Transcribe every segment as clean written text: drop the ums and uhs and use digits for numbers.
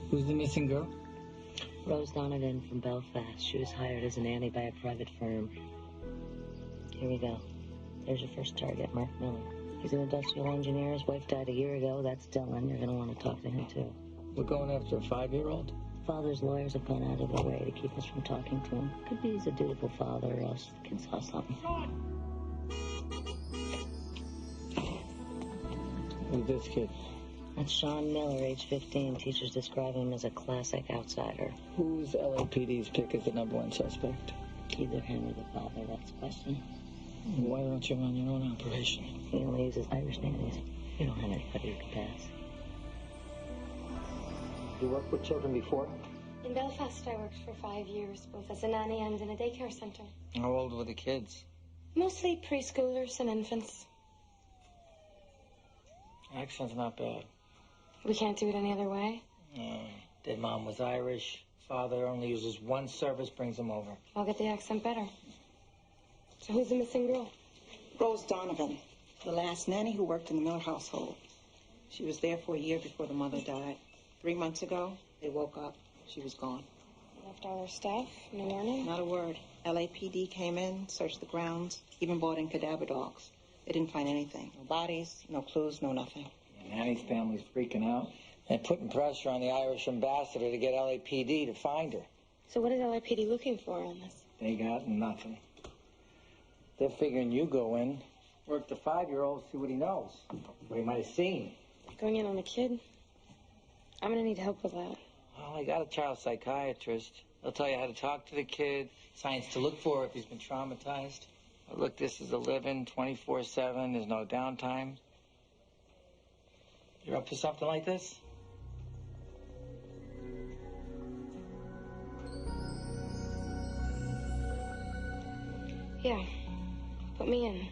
Who's the missing girl? Rose Donovan from Belfast. She was hired as a nanny by a private firm. Here we go. There's your first target, Mark Miller. He's an industrial engineer. His wife died a year ago. That's Dylan. You're going to want to talk to him, too. We're going after a 5-year-old? Father's lawyers have gone out of their way to keep us from talking to him. Could be he's a dutiful father, or else the kid saw something. Who's this kid? That's Sean Miller, age 15. Teachers describe him as a classic outsider. Who's LAPD's pick as the #1 suspect? Either him or the father, that's the question. Why don't you run your own operation? He only uses Irish nannies. You don't have anybody who can pass. You worked with children before? In Belfast, I worked for 5 years, both as a nanny and in a daycare centre. How old were the kids? Mostly preschoolers and infants. Accent's not bad. We can't do it any other way. Dead mom was Irish. Father only uses one service, brings him over. I'll get the accent better. So who's the missing girl? Rose Donovan, the last nanny who worked in the Miller household. She was there for a year before the mother died. 3 months ago, they woke up. She was gone. Left all her stuff? No warning? Not a word. LAPD came in, searched the grounds, even brought in cadaver dogs. They didn't find anything. No bodies, no clues, no nothing. Nanny's family's freaking out. They're putting pressure on the Irish ambassador to get LAPD to find her. So what is LAPD looking for on this? They got nothing. They're figuring you go in, work the 5-year-old, see what he knows, what he might have seen. Going in on a kid? I'm gonna need help with that. Well, I got a child psychiatrist. They'll tell you how to talk to the kid, signs to look for if he's been traumatized. But look, this is a living 24/7. There's no downtime. You're up for something like this? Yeah. Put me in.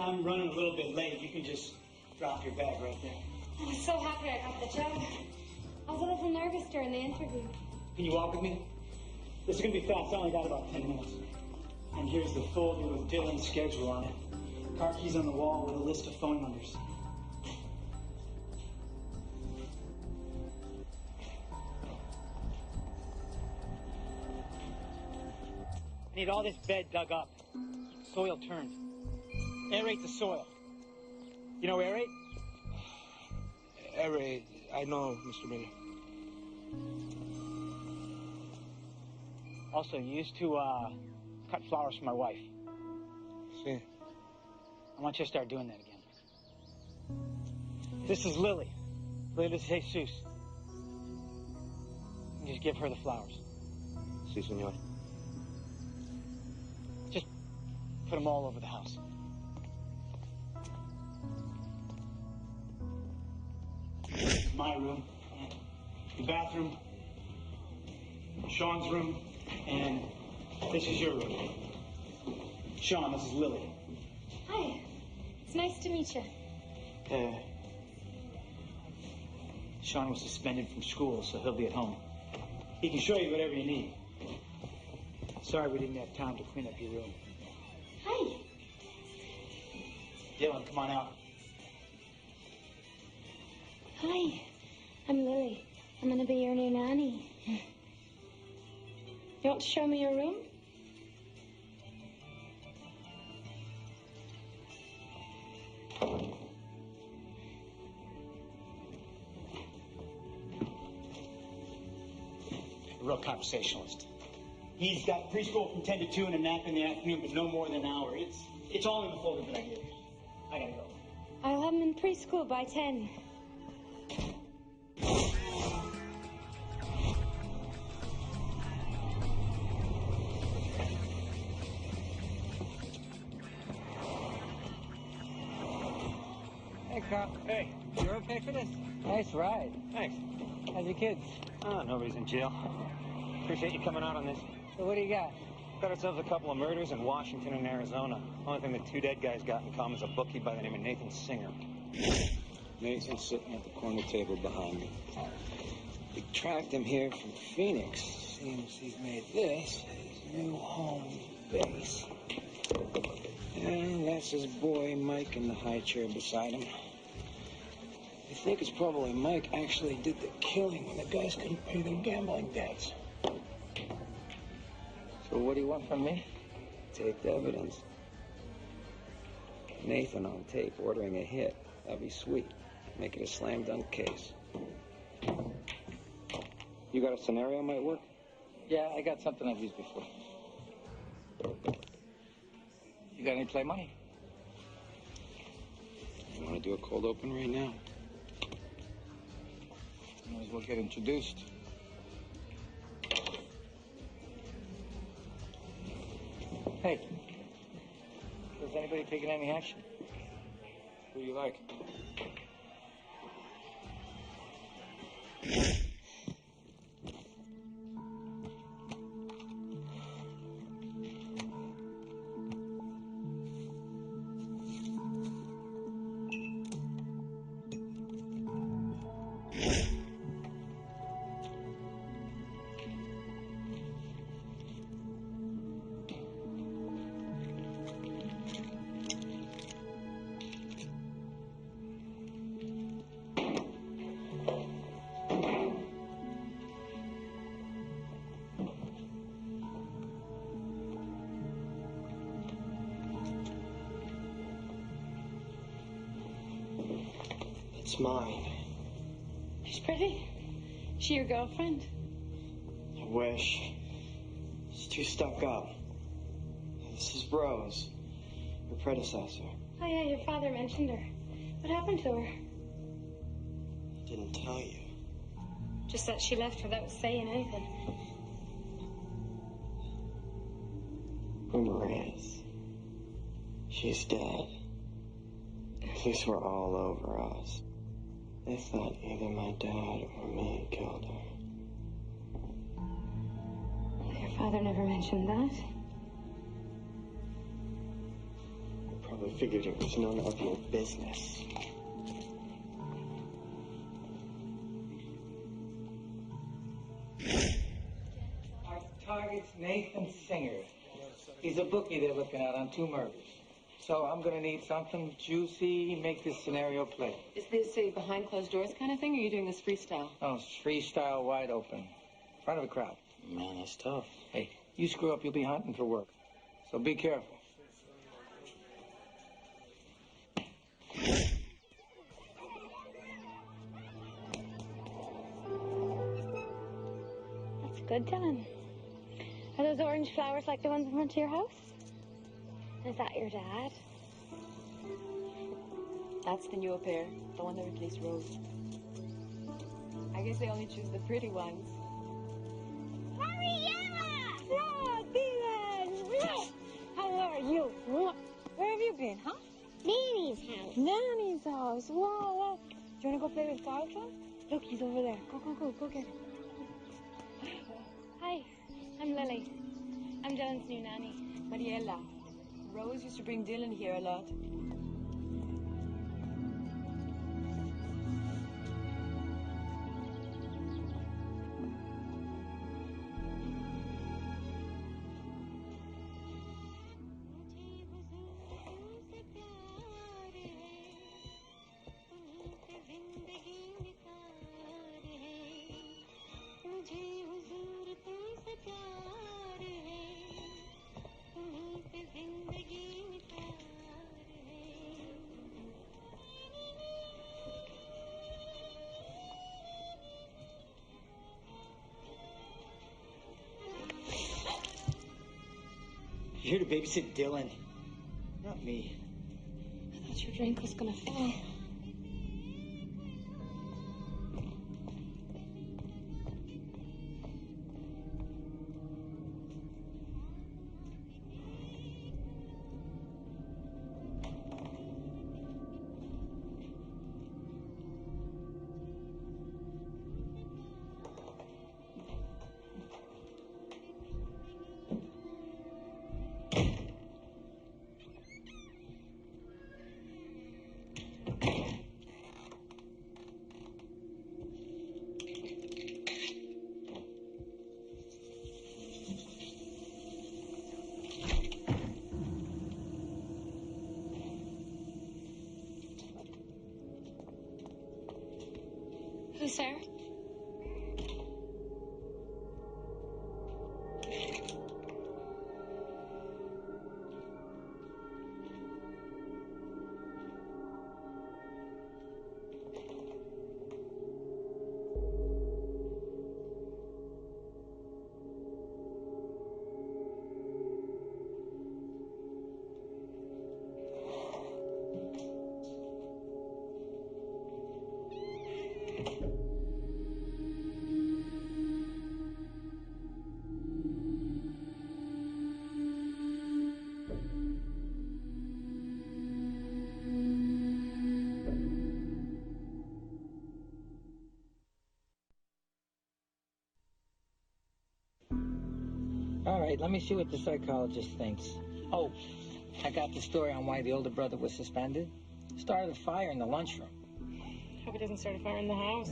I'm running a little bit late. You can just drop your bag right there. I was so happy I got the job. I was a little nervous during the interview. Can you walk with me? This is going to be fast. I only got about 10 minutes. And here's the folder with Dylan's schedule on it. Car keys on the wall with a list of phone numbers. I need all this bed dug up. Soil turned. Aerate the soil. You know aerate? Aerate, I know, Mr. Miller. Also, you used to cut flowers for my wife. See. I want you to start doing that again. This is Lily. Lily, this is Jesus. And just give her the flowers. Si, senor. Just put them all over the house. My room, the bathroom, Sean's room, and this is your room. Sean, this is Lily. Hi. It's nice to meet you. Sean was suspended from school, so he'll be at home. He can show you whatever you need. Sorry we didn't have time to clean up your room. Hi. Dylan, come on out. Hi. I'm Lily. I'm gonna be your new nanny. You want to show me your room? A real conversationalist. He's got preschool from 10 to 2 and a nap in the afternoon, but no more than an hour. It's all in the folder that I gave you. I gotta go. I'll have him in preschool by 10. Carl. Hey, you're okay for this? Nice ride. Thanks. How's your kids? Oh, nobody's in jail. Appreciate you coming out on this. So what do you got? Got ourselves a couple of murders in Washington and Arizona. Only thing the two dead guys got in common is a bookie by the name of Nathan Singer. Nathan's sitting at the corner table behind me. We tracked him here from Phoenix. Seems he's made this his new home base. And that's his boy Mike in the high chair beside him. I think it's probably Mike actually did the killing when the guys couldn't pay their gambling debts. So what do you want from me? Taped evidence. Nathan on tape ordering a hit. That'd be sweet. Make it a slam dunk case. You got a scenario might work? Yeah, I got something I've used before. You got any play money? You want to do a cold open right now? Might as well get introduced. Hey, is anybody taking any action? Who you like? It's mine. She's pretty. She your girlfriend? I wish. She's too stuck up. This is Rose, your predecessor. Oh yeah, your father mentioned her. What happened to her? I didn't tell you. Just that she left without saying anything. Rumor is, she's dead. Police were all over us. They thought either my dad or me killed her. Your father never mentioned that. Probably figured it was none of your business. Our target's Nathan Singer. He's a bookie they're looking at on 2 murders. So I'm gonna need something juicy, make this scenario play. Is this a behind closed doors kind of thing, or are you doing this freestyle? Oh, it's freestyle, wide open, in front of a crowd. Man, that's tough. Hey, you screw up, you'll be hunting for work. So be careful. That's good, Dylan. Are those orange flowers like the ones in front of your house? Is that your dad? That's the new au pair, the one that replaced Rose. I guess they only choose the pretty ones. Mariella! Oh, Dylan! How are you? Where have you been, huh? Nanny's house. Nanny's house. Wow, wow. Do you want to go play with Carlton? Look, he's over there. Go get him. Hi, I'm Lily. I'm Dylan's new nanny. Mariella. Rose used to bring Dylan here a lot. You're here to babysit Dylan, not me. I thought your drink was gonna fall. Who's Sarah? All right, let me see what the psychologist thinks. Oh, I got the story on why the older brother was suspended. Started a fire in the lunchroom. Hope he doesn't start a fire in the house.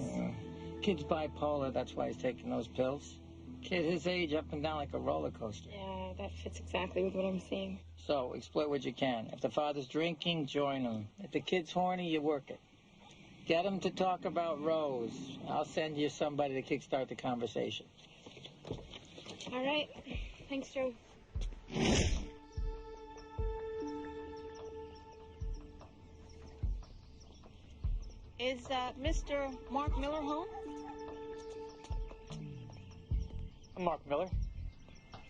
Kid's bipolar, that's why he's taking those pills. Kid his age up and down like a roller coaster. Yeah, that fits exactly with what I'm seeing. So, exploit what you can. If the father's drinking, join him. If the kid's horny, you work it. Get him to talk about Rose. I'll send you somebody to kickstart the conversation. All right. Thanks, Joe. Is Mr. Mark Miller home? I'm Mark Miller. Can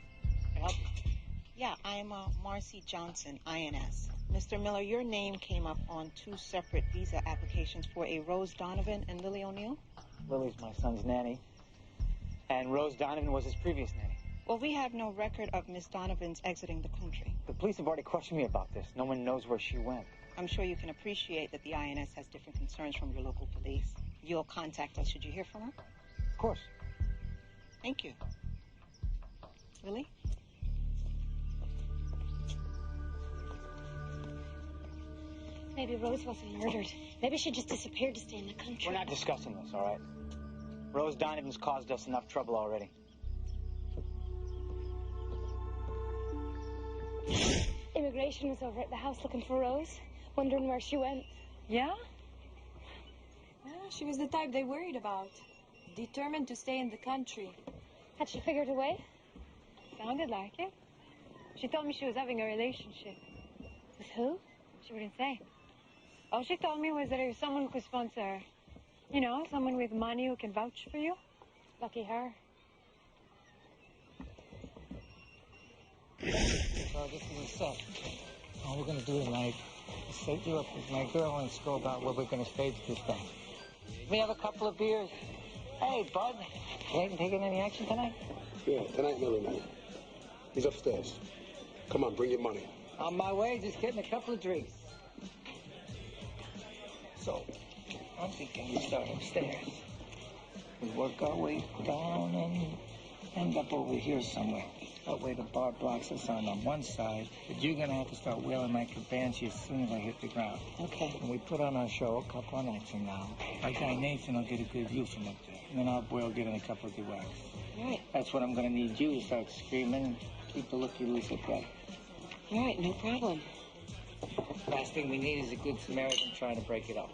I help you? Yeah, I'm Marcy Johnson, INS. Mr. Miller, your name came up on 2 separate visa applications for a Rose Donovan and Lily O'Neill. Lily's my son's nanny, and Rose Donovan was his previous nanny. Well, we have no record of Miss Donovan's exiting the country. The police have already questioned me about this. No one knows where she went. I'm sure you can appreciate that the INS has different concerns from your local police. You'll contact us should you hear from her? Of course. Thank you. Lily? Maybe Rose wasn't murdered. Maybe she just disappeared to stay in the country. We're not discussing this, all right? Rose Donovan's caused us enough trouble already. Immigration was over at the house looking for Rose, wondering where she went. Yeah? Yeah, she was the type they worried about. Determined to stay in the country. Had she figured a way? Sounded like it. She told me she was having a relationship. With who? She wouldn't say. All she told me was that it was someone who could sponsor her. You know, someone with money who can vouch for you. Lucky her. So this is a set. All we're going to do tonight is set you up with my girl and go about where we're going to stage this thing. We have a couple of beers. Hey, Bud, you ain't taking any action tonight? Yeah, tonight, Miller night. He's upstairs. Come on, bring your money. On my way, just getting a couple of drinks. So, I'm thinking we start upstairs. We work our way down and end up over here somewhere. That way the bar blocks us on one side, but you're going to have to start wheeling like a banshee as soon as I hit the ground. Okay. And we put on our show a couple of nights from now. My guy Nathan will get a good view from up there. And then our boy will get in a couple of duets. All right. That's what I'm going to need you to start screaming. Keep the looky-loose at bay. All right, no problem. Last thing we need is a good Samaritan trying to break it up.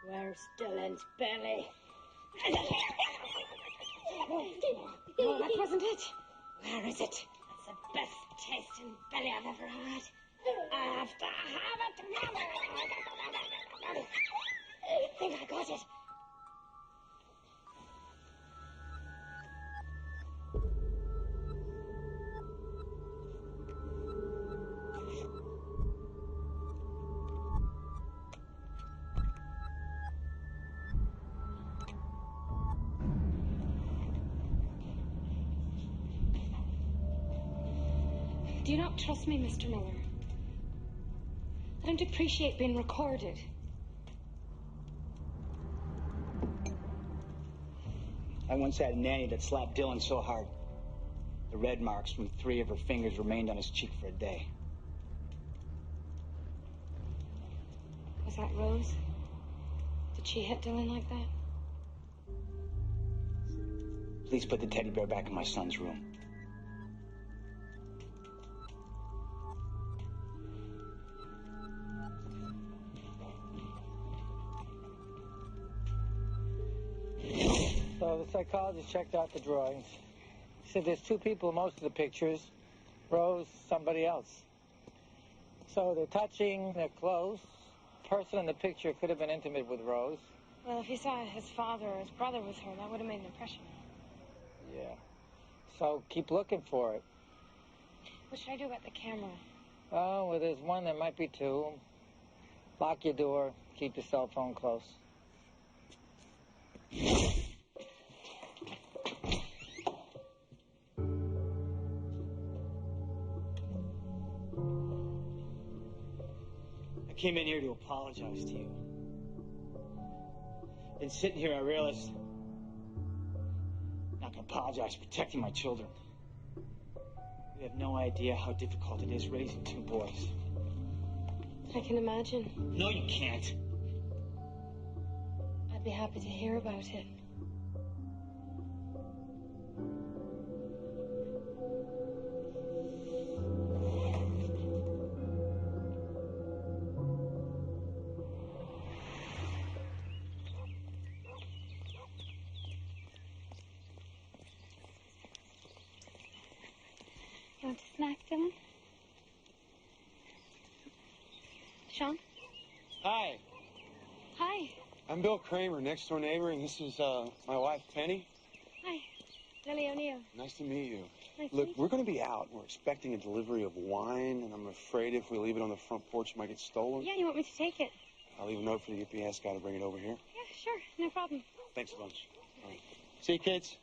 Where's Dylan's belly? No, that wasn't it. Where is it? It's the best tasting belly I've ever had. I have to have it. I think I got it. Do you not trust me, Mr. Miller? I don't appreciate being recorded. I once had a nanny that slapped Dylan so hard, the red marks from 3 of her fingers remained on his cheek for a day. Was that Rose? Did she hit Dylan like that? Please put the teddy bear back in my son's room. psychologist checked out the drawings. He said there's two people in most of the pictures. Rose, somebody else. So they're touching, they're close. The person in the picture could have been intimate with Rose. Well, if he saw his father or his brother with her, that would have made an impression. Yeah. So keep looking for it. What should I do about the camera? Oh, well, there's one, there might be two. Lock your door, keep your cell phone close. I came in here to apologize to you. And sitting here, I realized I'm not going to apologize for protecting my children. You have no idea how difficult it is raising two boys. I can imagine. No, you can't. I'd be happy to hear about it. You want a snack, Dylan? Sean? Hi. Hi. I'm Bill Kramer, next door neighbor, and this is my wife, Penny. Hi. Lily O'Neill. Nice to meet you. Nice to Look, meet we're going to be out. We're expecting a delivery of wine, and I'm afraid if we leave it on the front porch, it might get stolen. Yeah, you want me to take it? I'll leave a note for the UPS guy to bring it over here. Yeah, sure. No problem. Thanks a bunch. All right. See you, kids.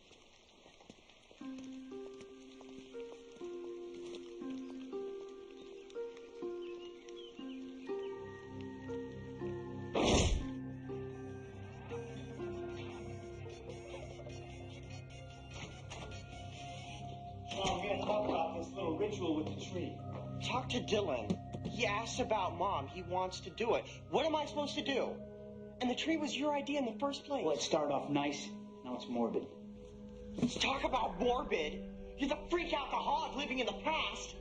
Sean, we're going to talk about this little ritual with the tree. Talk to Dylan. He asked about Mom. He wants to do it. What am I supposed to do? And the tree was your idea in the first place. Well, it started off nice. Now it's morbid. Let's talk about morbid. You're the freak alcoholic living in the past.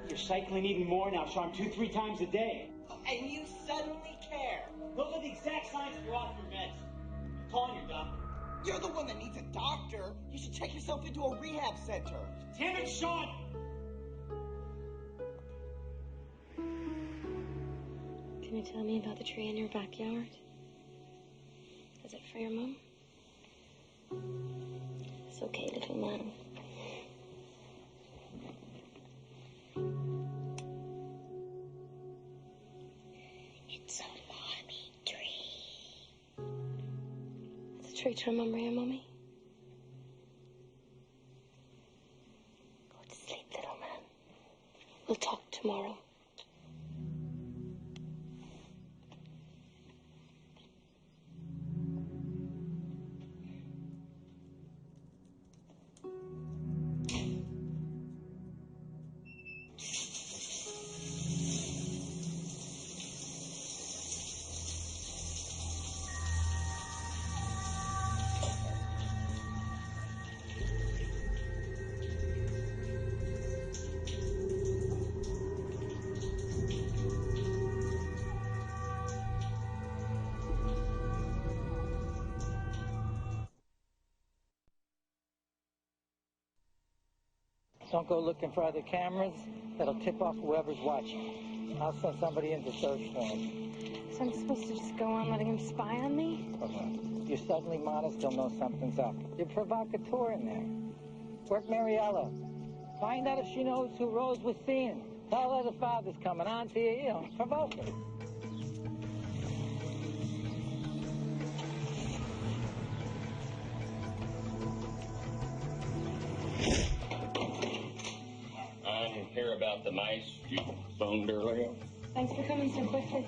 You're cycling even more now, Sean, 2-3 times a day. And you suddenly care. Those are the exact signs you're off your meds. I'm calling your doctor. You're the one that needs a doctor. You should check yourself into a rehab center. Damn it, Sean! Can you tell me about the tree in your backyard? Is it for your mom? It's okay, little man. It's a mommy tree. It's a tree to remember your mommy. Go to sleep, little man. We'll talk tomorrow. Don't go looking for other cameras. That'll tip off whoever's watching. I'll send somebody in to search for him. So I'm supposed to just go on letting him spy on me? You're suddenly modest, they'll know something's up. You're provocateur in there. Work Mariella. Find out if she knows who Rose was seeing. Tell her the father's coming on to you, provoke her. I'm here about the mice you phoned earlier. Thanks for coming so quickly.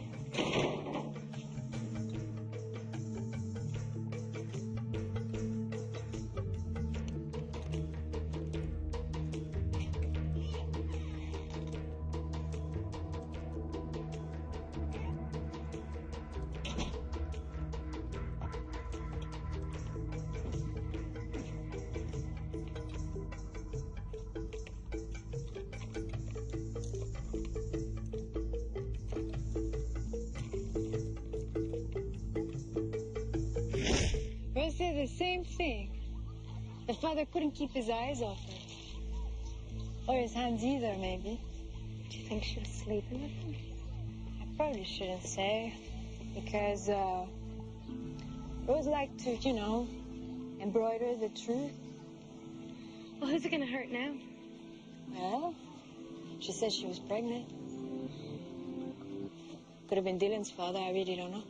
Rose said the same thing. The father couldn't keep his eyes off her. Or his hands either, maybe. Do you think she was sleeping with him? I probably shouldn't say. Because, Rose liked to, you know, embroider the truth. Well, who's it gonna hurt now? Well, she says she was pregnant. Could have been Dylan's father, I really don't know.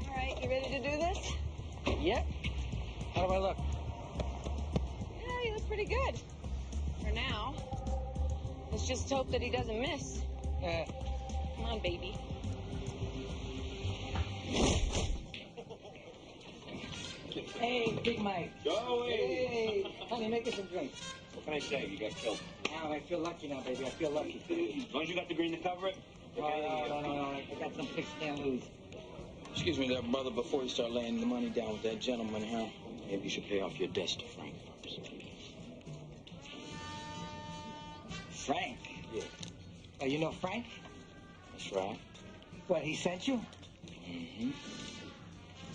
All right, you ready to do this? Yep. How do I look? Yeah, you look pretty good. For now. Let's just hope that he doesn't miss. Come on, baby. Hey, Big Mike. Go away. Hey, honey, make us some drinks. What can I say? You got killed. Now I feel lucky now, baby. I feel lucky. As long as you got the green to cover it. No. I got some picks can't lose. Excuse me there, brother, before you start laying the money down with that gentleman, huh? Maybe you should pay off your debts to Frank first. Frank? Yeah. Oh, you know Frank? That's right. What, he sent you? Mm-hmm.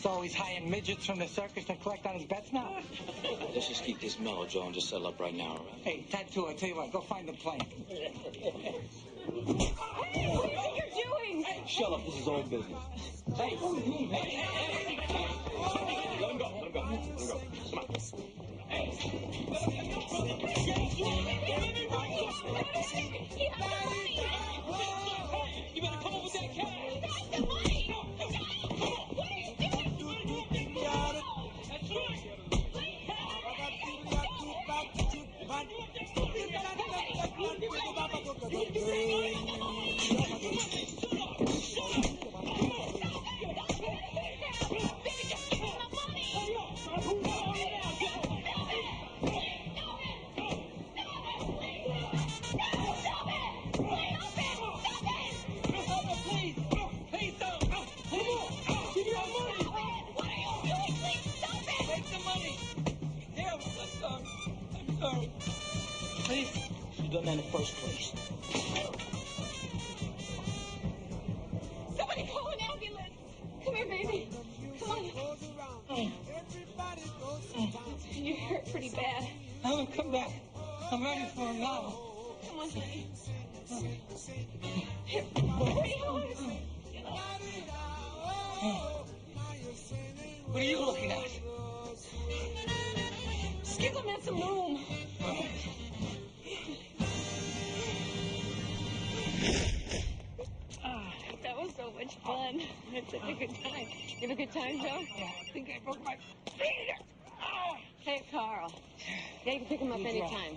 So he's hiring midgets from the circus to collect on his bets now? Let's just keep this mellow, Joe, and just settle up right now, all right? Hey, Tattoo, I tell you what, go find the plane. Hey, what do you think you're doing? Shut up, this is old business. Hey, let him go. Come on. You better come up with that cash. Please. You've done that in the first place. Somebody call an ambulance. Come here, baby. Come on. You hurt pretty bad. Have him come back. I'm ready for him now. Come on, honey. Here, pretty hard. What are you looking at? Just give the man some room. That was so much fun. Had such a good time. You have a good time, Joe? Yeah, I think I broke my finger. Hey, Carl. Yeah, you can pick him up anytime.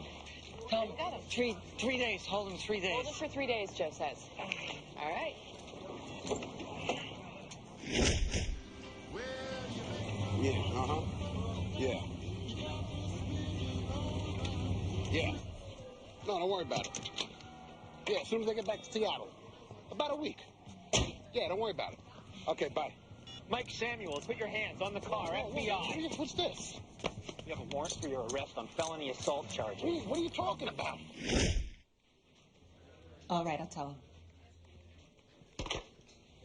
Tell him, 3 days. Hold him 3 days. Hold it for 3 days, Joe says. All right. Yeah, uh-huh. Yeah. Yeah. No, don't worry about it. Yeah, as soon as I get back to Seattle. About a week. Yeah, don't worry about it. Okay, bye. Mike Samuels, put your hands on the car, FBI. What's this? You have a warrant for your arrest on felony assault charges. What are you talking about? All right, I'll tell him.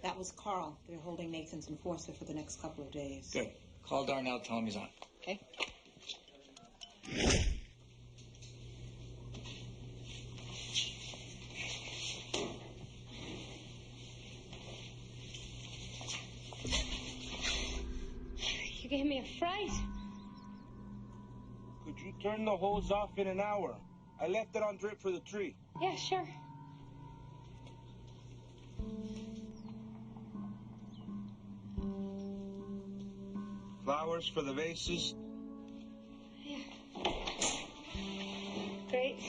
That was Carl. They're holding Nathan's enforcer for the next couple of days. Good. Call Darnell, tell him he's on. Okay. You gave me a fright. Could you turn the hose off in an hour? I left it on drip for the tree. Yeah, sure. Flowers for the vases. Yeah. Great.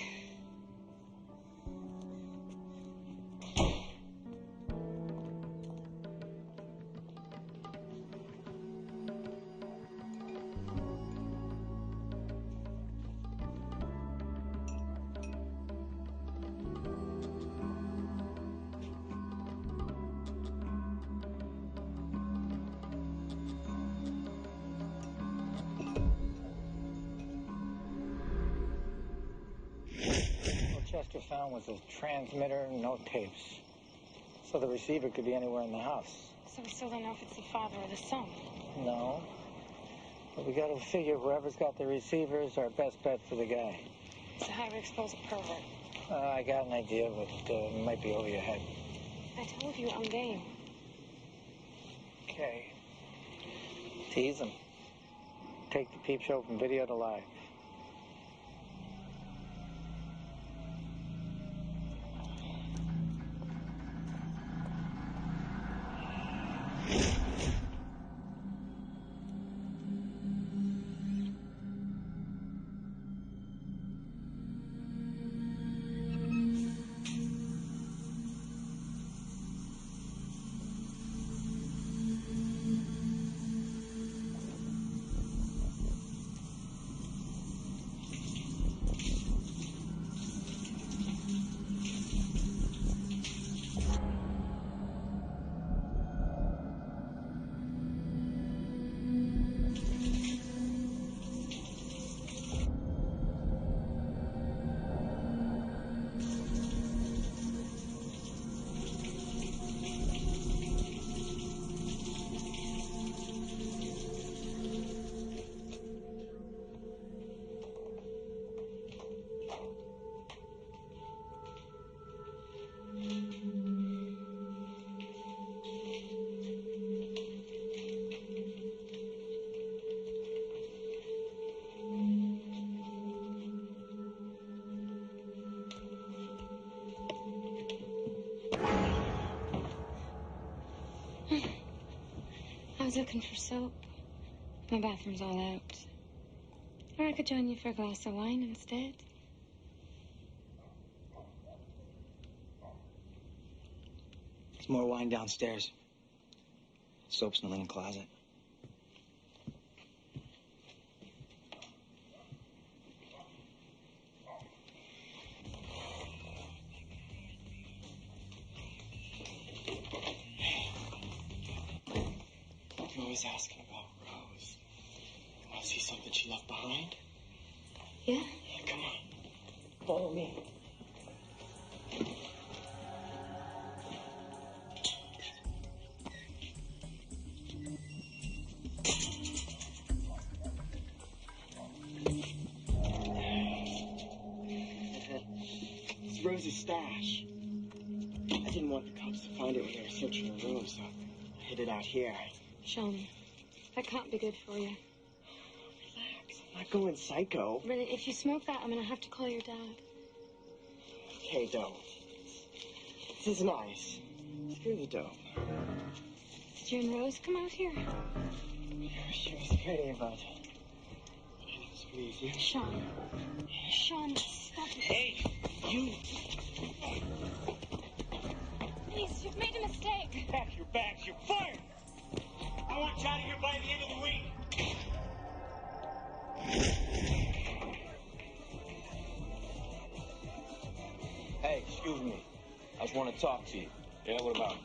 Chester found was a transmitter, no tapes. So the receiver could be anywhere in the house. So we still don't know if it's the father or the son. No. But we gotta figure whoever's got the receiver is our best bet for the guy. So how do we expose a pervert? I got an idea, but it might be over your head. I told you I'm game. Okay. Tease him. Take the peep show from video to live. I was looking for soap. My bathroom's all out. Or I could join you for a glass of wine instead. There's more wine downstairs. Soap's in the linen closet. You're always asking about Rose. You want to see something she left behind? Yeah? Come on. Follow me. It's Rose's stash. I didn't want the cops to find it when they were searching her room, so I hid it out here. Sean, that can't be good for you. Relax. I'm not going psycho. Really, if you smoke that, I'm gonna have to call your dad. Okay, don't. This is nice. Screw the dope. Did you and Rose come out here? She was pretty, but I didn't squeeze you. Sean. Sean, stop it. Hey, you. Please, you've made a mistake. Pack your bags, you're fired! I want you out of here by the end of the week. Hey, excuse me. I just want to talk to you. Yeah, what about?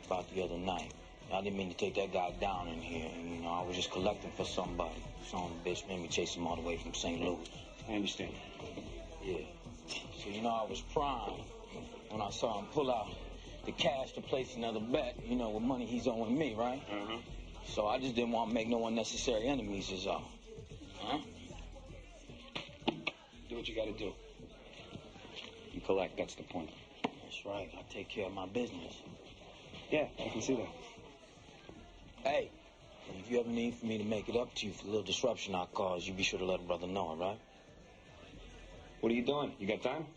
About the other night. I didn't mean to take that guy down in here. You know, I was just collecting for somebody. Some bitch made me chase him all the way from St. Louis. I understand. Yeah. So, you know, I was primed when I saw him pull out the cash to place another bet, you know, with money he's owing me, right? Uh-huh. So I just didn't want to make no unnecessary enemies is all. Huh? Do what you gotta do. You collect, that's the point. That's right. I take care of my business. Yeah, I can see that. Hey, if you ever need for me to make it up to you for the little disruption I caused, you be sure to let a brother know, all right? What are you doing? You got time?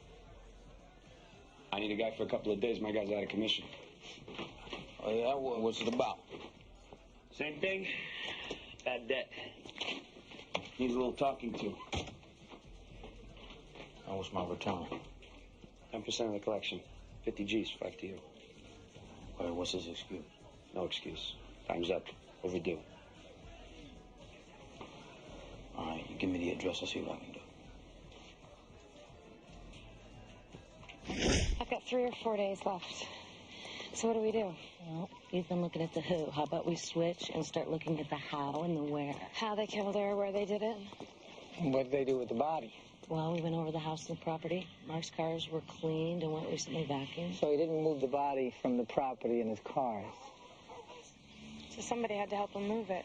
I need a guy for a couple of days. My guy's out of commission. Oh, yeah? What's it about? Same thing. Bad debt. Needs a little talking to. And what's my return? 10% of the collection. 50 G's, 5 to you. Wait, what's his excuse? No excuse. Time's up. Overdue. All right, you give me the address. I'll see what I can do. I've got 3 or 4 days left. So what do we do? Well, you've been looking at the who. How about we switch and start looking at the how and the where? How they killed her, where they did it. What did they do with the body? Well, we went over the house and the property. Mark's cars were cleaned and weren't recently vacuumed. So he didn't move the body from the property in his cars. So somebody had to help him move it.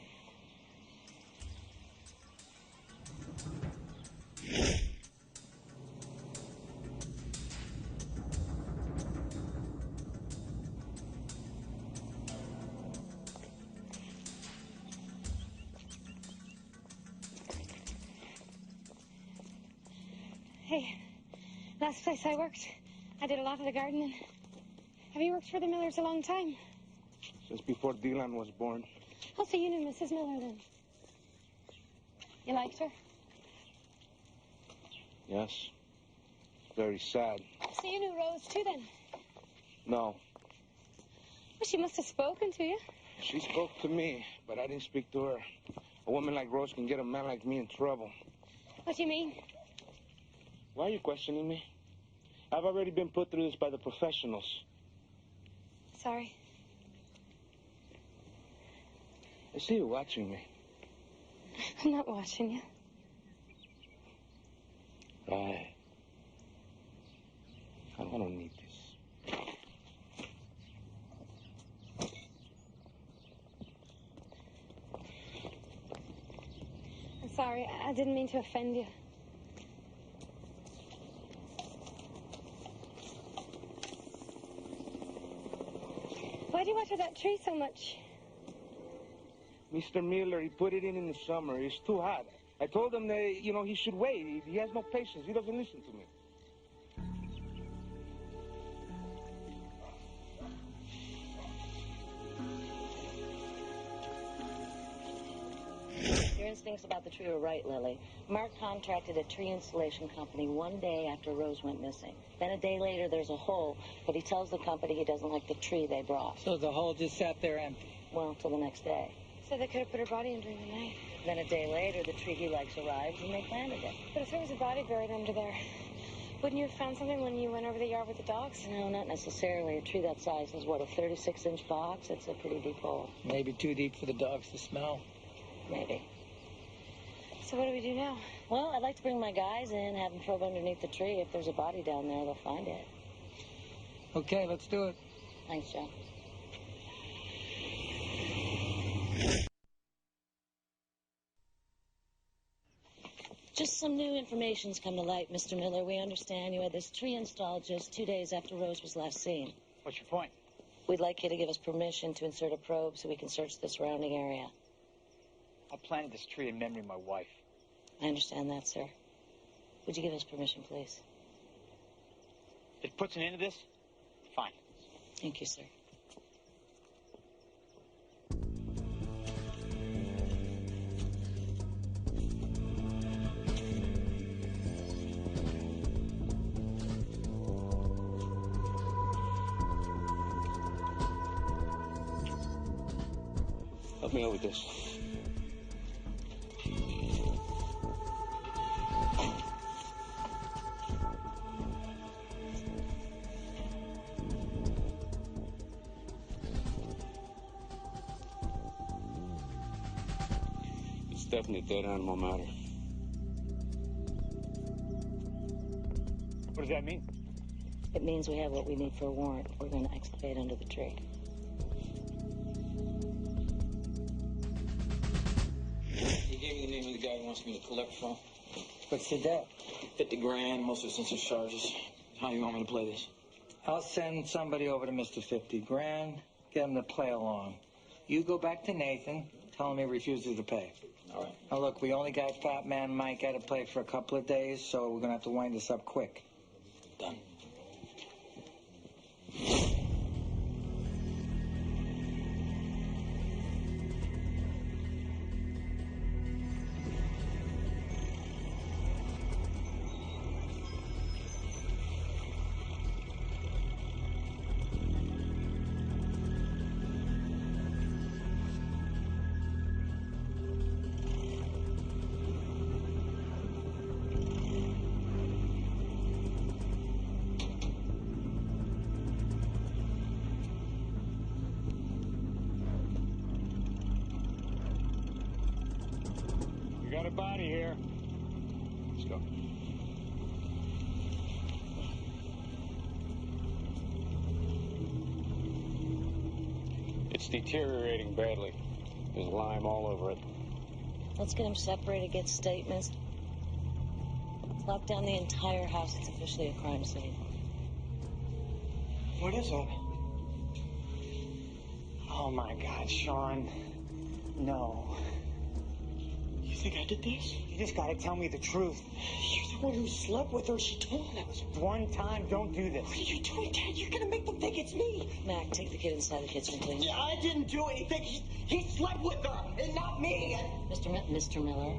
Hey, last place I worked, I did a lot of the gardening. Have you worked for the Millers a long time? Since before Dylan was born. Oh, so you knew Mrs. Miller then? You liked her? Yes. Very sad. So you knew Rose too then? No. Well, she must have spoken to you. She spoke to me, but I didn't speak to her. A woman like Rose can get a man like me in trouble. What do you mean? Why are you questioning me? I've already been put through this by the professionals. Sorry. I see you watching me. I'm not watching you. Right. I don't need this. I'm sorry. I didn't mean to offend you. Why do you water that tree so much? Mr. Miller, he put it in the summer. It's too hot. I told him that, he should wait. He has no patience. He doesn't listen to me. Your instincts about the tree were right, Lily. Mark contracted a tree installation company one day after Rose went missing. Then a day later, there's a hole, but he tells the company he doesn't like the tree they brought. So the hole just sat there empty? Well, till the next day. So they could have put her body in during the night. Then a day later, the tree he likes arrives and they planted it. But if there was a body buried under there, wouldn't you have found something when you went over the yard with the dogs? No, not necessarily. A tree that size is, what, a 36-inch box? It's a pretty deep hole. Maybe too deep for the dogs to smell. Maybe. So what do we do now? Well, I'd like to bring my guys in, have them probe underneath the tree. If there's a body down there, they'll find it. Okay, let's do it. Thanks, Joe. Just some new information's come to light, Mr. Miller. We understand you had this tree installed just 2 days after Rose was last seen. What's your point? We'd like you to give us permission to insert a probe so we can search the surrounding area. I planted this tree in memory of my wife. I understand that, sir. Would you give us permission, please? If it puts an end to this, fine. Thank you, sir. Help me out with this. It's definitely a dead animal matter. What does that mean? It means we have what we need for a warrant. We're going to excavate under the tree. He gave me the name of the guy who wants me to collect from. What's the debt? 50 grand, most of it's charges. How you want me to play this? I'll send somebody over to Mr. 50 grand, get him to play along. You go back to Nathan, tell him he refuses to pay. All right. Now, look, we only got Fat Man Mike out of play for a couple of days, so we're going to have to wind this up quick. Done. We got a body here. Let's go. It's deteriorating badly. There's lime all over it. Let's get them separated, get statements. Let's lock down the entire house. It's officially a crime scene. What is it? Oh my God, Sean. No. You think I did this? You just gotta tell me the truth. You're the one who slept with her. She told me. That was one time. Don't do this. What are you doing, Dad? You're gonna make them think it's me. Mac, take the kid inside the kitchen, please. Yeah, I didn't do anything. He slept with her, and not me. Mr. Miller,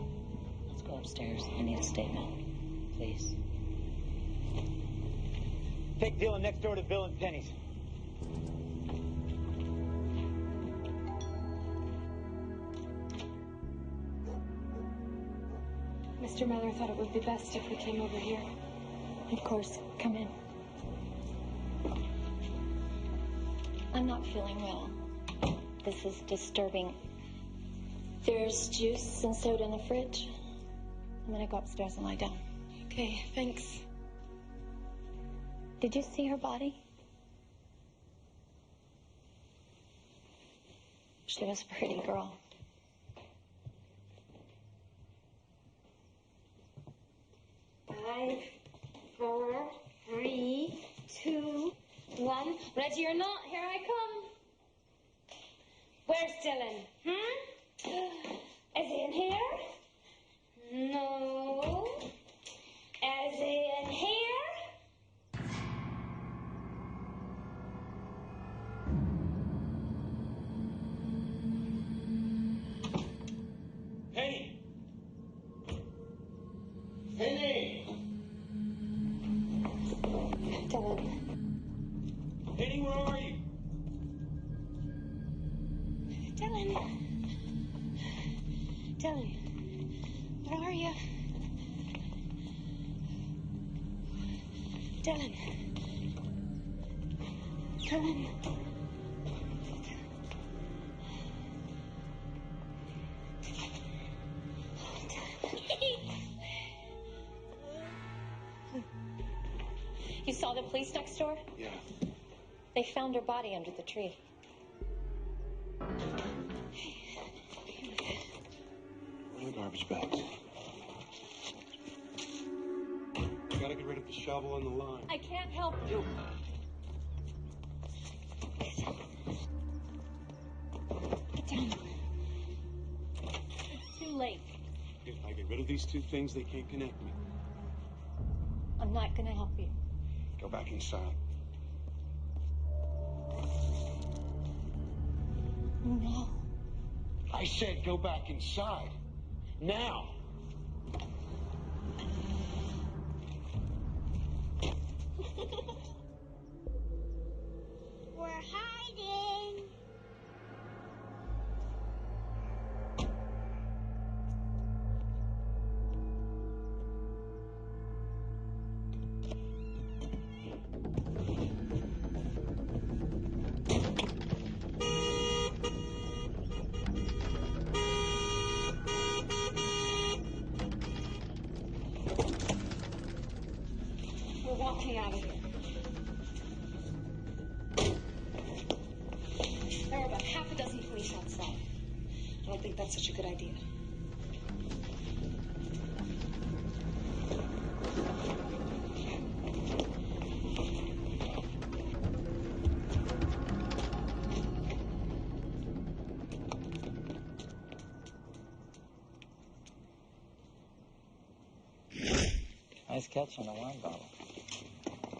let's go upstairs. I need a statement, please. Take Dylan next door to Bill and Penny's. Mr. Miller thought it would be best if we came over here. Of course, come in. I'm not feeling well. This is disturbing. There's juice and soda in the fridge. I'm gonna go upstairs and lie down. Okay, thanks. Did you see her body? She was a pretty girl. Five, 4, 3, 2, 1. Ready or not, here I come. Where's Dylan? Is he in here? No. Is he in here? Penny! Penny! Dylan. Penny, where are you? Dylan. Dylan. Where are you? Dylan. Dylan. You saw the police next door? Yeah. They found her body under the tree. Where are the garbage bags? You gotta get rid of the shovel and the line. I can't help you. Get down. It's too late. If I get rid of these two things, they can't connect me. I'm not gonna help you. Go back inside. No. I said go back inside. Now. We're hiding. We're walking out of here. There are about half a dozen police outside. I don't think that's such a good idea. Nice catch on the wine bottle.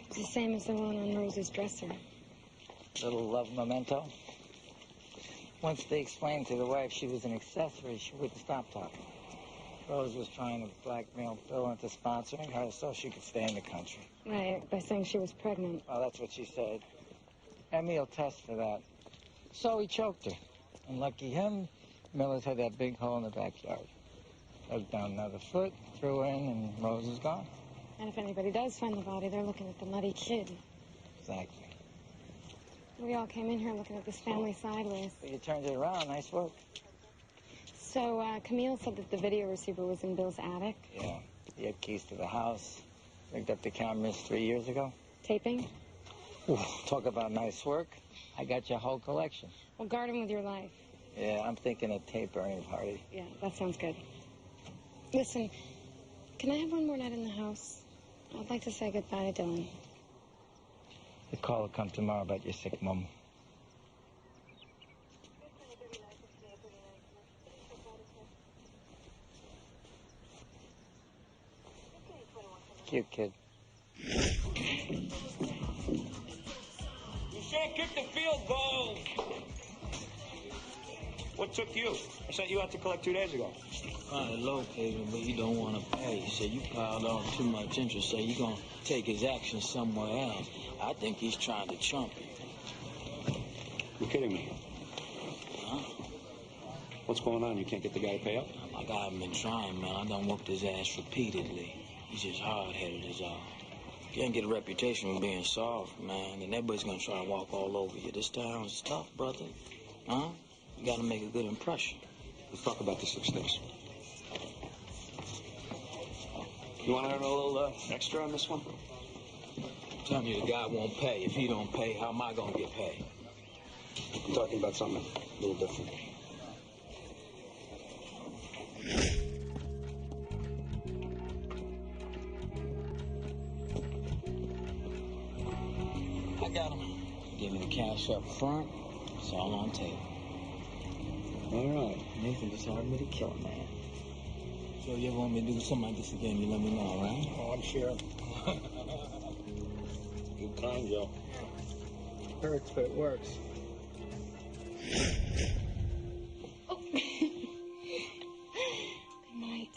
It's the same as the one on Rose's dresser. Little love memento. Once they explained to the wife she was an accessory, she wouldn't stop talking. Rose was trying to blackmail Bill into sponsoring her so she could stay in the country. Right, by saying she was pregnant. Well, that's what she said. Emil test for that. So he choked her. And lucky him, Miller's had that big hole in the backyard. Dug down another foot, threw her in, and Rose is gone. And if anybody does find the body, they're looking at the muddy kid. Exactly. We all came in here looking at this family sideways. But you turned it around. Nice work. So, Camille said that the video receiver was in Bill's attic. Yeah. He had keys to the house. Rigged up the cameras 3 years ago. Taping? Ooh, talk about nice work. I got your whole collection. Well, guard him with your life. Yeah, I'm thinking a tape burning party. Yeah, that sounds good. Listen, can I have one more night in the house? I'd like to say goodbye to Dylan. The call will come tomorrow about your sick mom. Cute kid. You should have kicked the field goal. What took you? I sent you out to collect 2 days ago. Trying to locate him, but he don't want to pay. So you piled on too much interest, so you're going to take his action somewhere else. I think he's trying to chump you. You're kidding me. Huh? What's going on? You can't get the guy to pay up? Like I haven't been trying, man. I done whooped his ass repeatedly. He's just hard-headed is all. You can't get a reputation for being soft, man, and everybody's gonna try to walk all over you. This town is tough, brother. Huh? You gotta make a good impression. Let's talk about the 6 days. You want to earn a little extra on this one? I'm telling you, the guy won't pay. If he don't pay, how am I gonna get paid? I'm talking about something a little different. I got him. Give me the cash up front. It's all on tape. All right. Nathan just ordered me to kill a man. So you ever want me to do something like this again, you let me know, all right? Oh, I'm sure. Good kind, Joe. Hurts, but it works. Good night.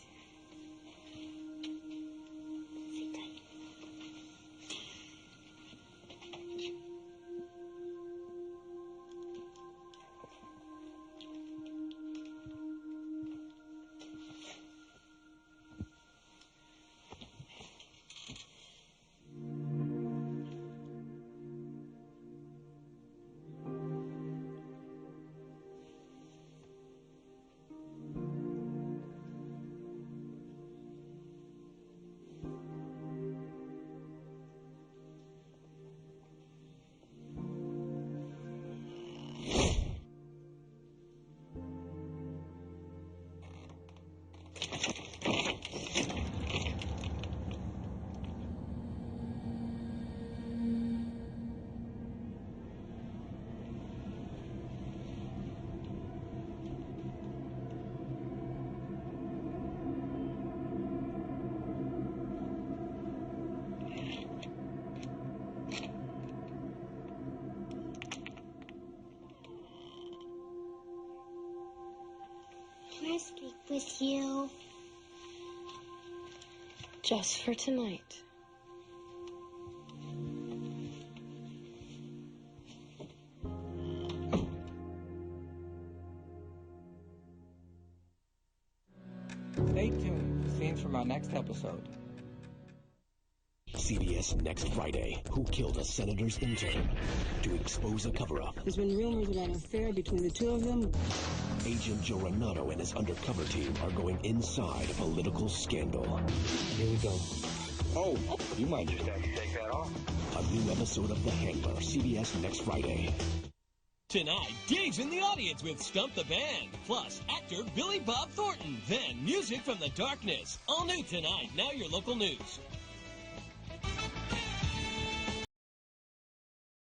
Sit tight. Can I speak with you? Just for tonight. Stay tuned for scenes from our next episode. CBS next Friday. Who killed a senator's intern? To expose a cover-up, There's been rumors about an affair between the two of them. Agent Joe Renato and his undercover team are going inside a political scandal. Here we go. Oh, you might just have to take that off. A new episode of The Handler, CBS next Friday. Tonight, Dave's in the audience with Stump the Band, plus actor Billy Bob Thornton, then music from the darkness. All new tonight, now your local news.